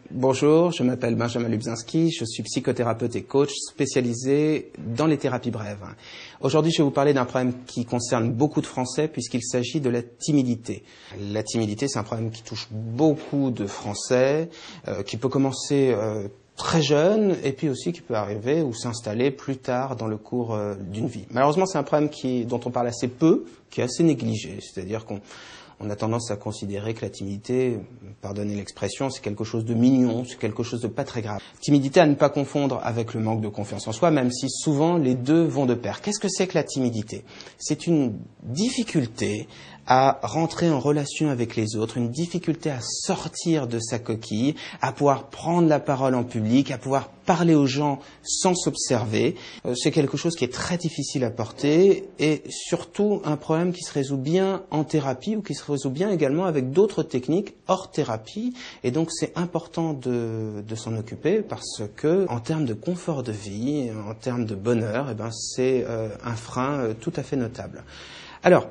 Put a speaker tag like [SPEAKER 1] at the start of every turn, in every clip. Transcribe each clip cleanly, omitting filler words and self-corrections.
[SPEAKER 1] Bonjour, je m'appelle Benjamin Lubzinski, je suis psychothérapeute et coach spécialisé dans les thérapies brèves. Aujourd'hui, je vais vous parler d'un problème qui concerne beaucoup de Français puisqu'il s'agit de la timidité. La timidité, c'est un problème qui touche beaucoup de Français, qui peut commencer très jeune et puis aussi qui peut arriver ou s'installer plus tard dans le cours d'une vie. Malheureusement, c'est un problème dont on parle assez peu, qui est assez négligé, c'est-à-dire qu'on a tendance à considérer que la timidité, pardonnez l'expression, c'est quelque chose de mignon, c'est quelque chose de pas très grave. Timidité à ne pas confondre avec le manque de confiance en soi, même si souvent les deux vont de pair. Qu'est-ce que c'est que la timidité? C'est une difficulté à rentrer en relation avec les autres, une difficulté à sortir de sa coquille, à pouvoir prendre la parole en public, à pouvoir parler aux gens sans s'observer. C'est quelque chose qui est très difficile à porter et surtout un problème qui se résout bien en thérapie ou qui se résout bien également avec d'autres techniques hors thérapie. Et donc c'est important de s'en occuper parce que en termes de confort de vie, en termes de bonheur, c'est un frein tout à fait notable. Alors,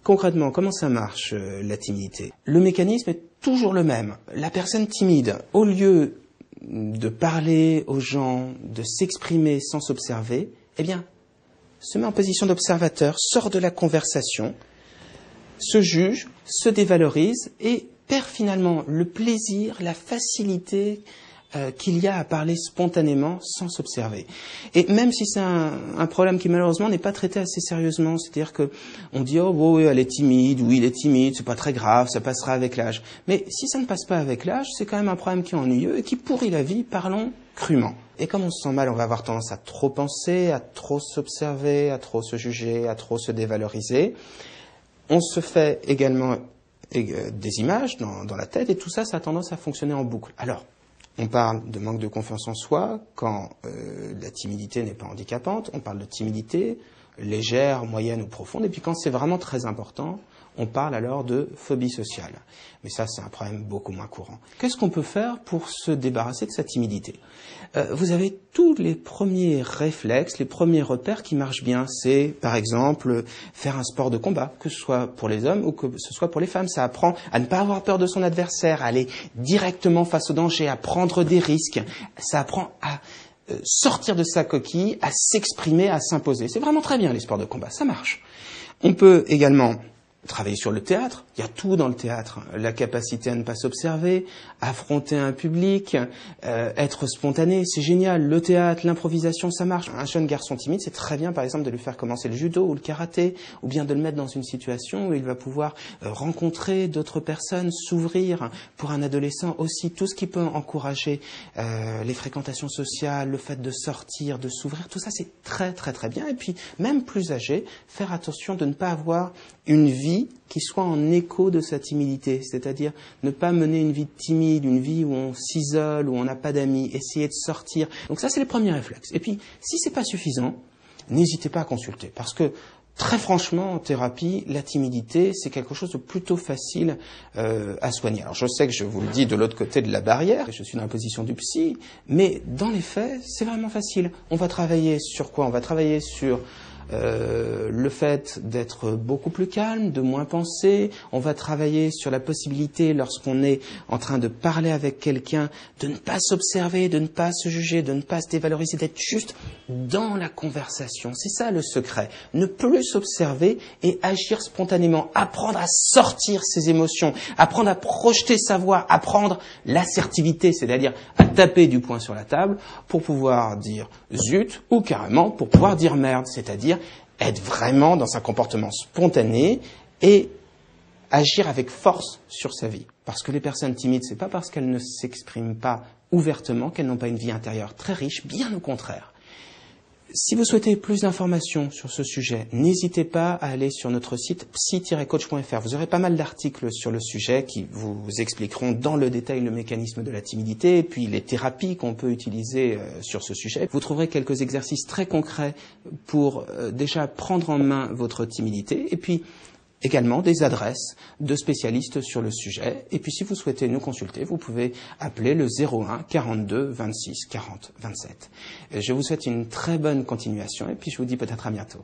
[SPEAKER 1] concrètement, comment ça marche, la timidité? Le mécanisme est toujours le même. La personne timide, au lieu de parler aux gens, de s'exprimer sans s'observer, se met en position d'observateur, sort de la conversation, se juge, se dévalorise et perd finalement le plaisir, la facilité qu'il y a à parler spontanément sans s'observer. Et même si c'est un problème qui malheureusement n'est pas traité assez sérieusement, c'est-à-dire que on dit oh oui, elle est timide, oui il est timide, c'est pas très grave, ça passera avec l'âge. Mais si ça ne passe pas avec l'âge, c'est quand même un problème qui est ennuyeux et qui pourrit la vie, parlons crûment. Et comme on se sent mal, on va avoir tendance à trop penser, à trop s'observer, à trop se juger, à trop se dévaloriser. On se fait également des images dans la tête et tout ça, ça a tendance à fonctionner en boucle. Alors, on parle de manque de confiance en soi quand la timidité n'est pas handicapante. On parle de timidité légère, moyenne ou profonde. Et puis quand c'est vraiment très important, on parle alors de phobie sociale. Mais ça, c'est un problème beaucoup moins courant. Qu'est-ce qu'on peut faire pour se débarrasser de sa timidité? Vous avez tous les premiers réflexes, les premiers repères qui marchent bien. C'est, par exemple, faire un sport de combat, que ce soit pour les hommes ou que ce soit pour les femmes. Ça apprend à ne pas avoir peur de son adversaire, à aller directement face au danger, à prendre des risques. Ça apprend à sortir de sa coquille, à s'exprimer, à s'imposer. C'est vraiment très bien, les sports de combat. Ça marche. On peut également travailler sur le théâtre, il y a tout dans le théâtre, la capacité à ne pas s'observer, affronter un public, être spontané, c'est génial, le théâtre, l'improvisation, ça marche. Un jeune garçon timide, c'est très bien par exemple de lui faire commencer le judo ou le karaté, ou bien de le mettre dans une situation où il va pouvoir rencontrer d'autres personnes, s'ouvrir. Pour un adolescent aussi, tout ce qui peut encourager les fréquentations sociales, le fait de sortir, de s'ouvrir, tout ça c'est très très très bien. Et puis même plus âgé, faire attention de ne pas avoir une vie qui soit en écho de sa timidité, c'est-à-dire ne pas mener une vie timide, une vie où on s'isole, où on n'a pas d'amis, essayer de sortir. Donc ça, c'est les premiers réflexes. Et puis, si c'est pas suffisant, n'hésitez pas à consulter, parce que très franchement, en thérapie, la timidité, c'est quelque chose de plutôt facile à soigner. Alors je sais que je vous le dis de l'autre côté de la barrière, je suis dans la position du psy, mais dans les faits, c'est vraiment facile. On va travailler sur quoi? On va travailler sur le fait d'être beaucoup plus calme, de moins penser. On va travailler sur la possibilité, lorsqu'on est en train de parler avec quelqu'un, de ne pas s'observer, de ne pas se juger, de ne pas se dévaloriser, d'être juste dans la conversation. C'est ça le secret. Ne plus s'observer et agir spontanément. Apprendre à sortir ses émotions, apprendre à projeter sa voix, apprendre l'assertivité, c'est-à-dire à taper du poing sur la table pour pouvoir dire zut ou carrément pour pouvoir dire merde, c'est-à-dire être vraiment dans un comportement spontané et agir avec force sur sa vie. Parce que les personnes timides, c'est pas parce qu'elles ne s'expriment pas ouvertement qu'elles n'ont pas une vie intérieure très riche, bien au contraire. Si vous souhaitez plus d'informations sur ce sujet, n'hésitez pas à aller sur notre site psy-coach.fr. Vous aurez pas mal d'articles sur le sujet qui vous expliqueront dans le détail le mécanisme de la timidité et puis les thérapies qu'on peut utiliser sur ce sujet. Vous trouverez quelques exercices très concrets pour déjà prendre en main votre timidité et puis également des adresses de spécialistes sur le sujet. Et puis si vous souhaitez nous consulter, vous pouvez appeler le 01 42 26 40 27. Je vous souhaite une très bonne continuation et puis je vous dis peut-être à bientôt.